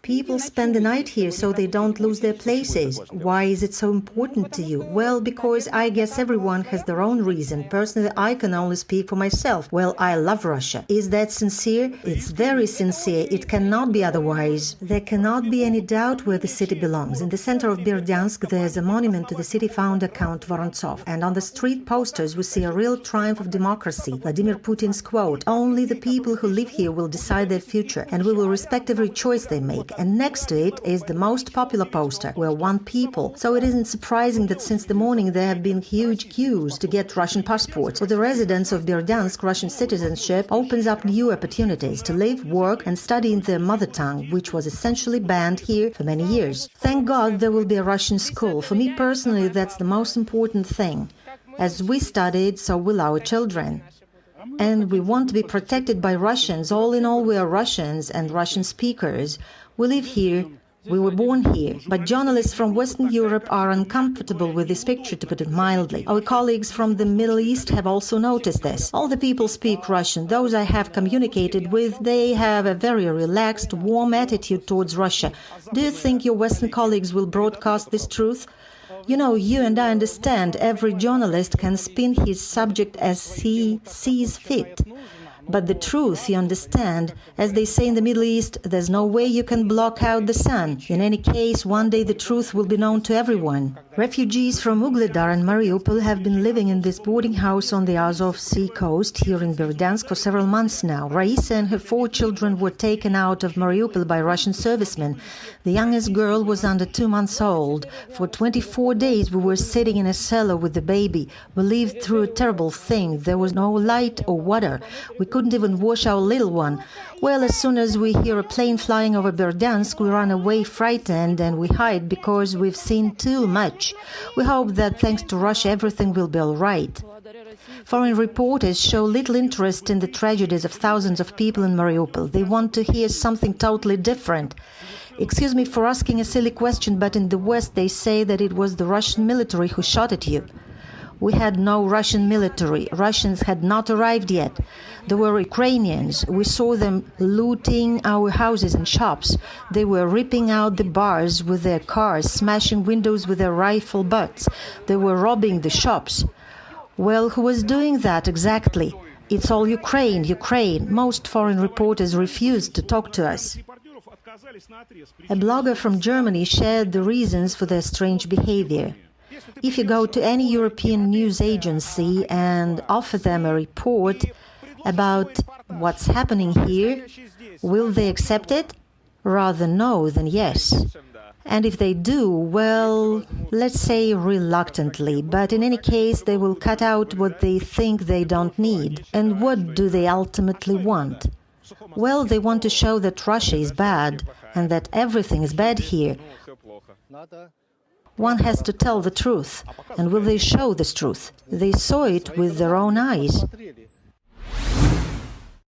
People spend the night here so they don't lose their places. Why is it so important to you? Well, because I guess everyone has their own reason. Personally, I can only speak for myself. Well, I love Russia. Is that sincere? It's very sincere. It cannot be otherwise. There cannot be any doubt where the city belongs. In the center of Berdyansk, there's a monument to the city founder, Count Vorontsov. And on the street posters, we see a real triumph of democracy. Vladimir Putin's quote, "Only the people who live here will decide their future, and we will respect every choice they make." And next to it is the most popular poster, "We're one people." So it isn't surprising that since the morning there have been huge queues to get Russian passports. For the residents of Berdyansk, Russian citizenship opens up new opportunities to live, work and study in their mother tongue, which was essentially banned here for many years. Thank God there will be a Russian school. For me personally, that's the most important thing. As we studied, so will our children. And we want to be protected by Russians. All in all, we are Russians and Russian speakers. We live here, we were born here, but journalists from Western Europe are uncomfortable with this picture, to put it mildly. Our colleagues from the Middle East have also noticed this. All the people speak Russian. Those I have communicated with, they have a very relaxed, warm attitude towards Russia. Do you think your Western colleagues will broadcast this truth? You know, you and I understand every journalist can spin his subject as he sees fit. But the truth, you understand, as they say in the Middle East, there's no way you can block out the sun. In any case, one day the truth will be known to everyone. Refugees from Ugledar and Mariupol have been living in this boarding house on the Azov Sea coast here in Berdyansk for several months now. Raisa and her 4 children were taken out of Mariupol by Russian servicemen. The youngest girl was under 2 months old. For 24 days we were sitting in a cellar with the baby. We lived through a terrible thing. There was no light or water. We couldn't even wash our little one. Well, as soon as we hear a plane flying over Berdyansk, we run away frightened and we hide because we've seen too much. We hope that thanks to Russia everything will be all right. Foreign reporters show little interest in the tragedies of thousands of people in Mariupol. They want to hear something totally different. Excuse me for asking a silly question, but in the West they say that it was the Russian military who shot at you. We had no Russian military. Russians had not arrived yet. There were Ukrainians. We saw them looting our houses and shops. They were ripping out the bars with their cars, smashing windows with their rifle butts. They were robbing the shops. Well, who was doing that exactly? It's all Ukraine, Ukraine. Most foreign reporters refused to talk to us. A blogger from Germany shared the reasons for their strange behavior. If you go to any European news agency and offer them a report about what's happening here, will they accept it? Rather no than yes. And if they do, well, let's say reluctantly, but in any case they will cut out what they think they don't need. And what do they ultimately want? Well, they want to show that Russia is bad and that everything is bad here. One has to tell the truth. And will they show this truth? They saw it with their own eyes.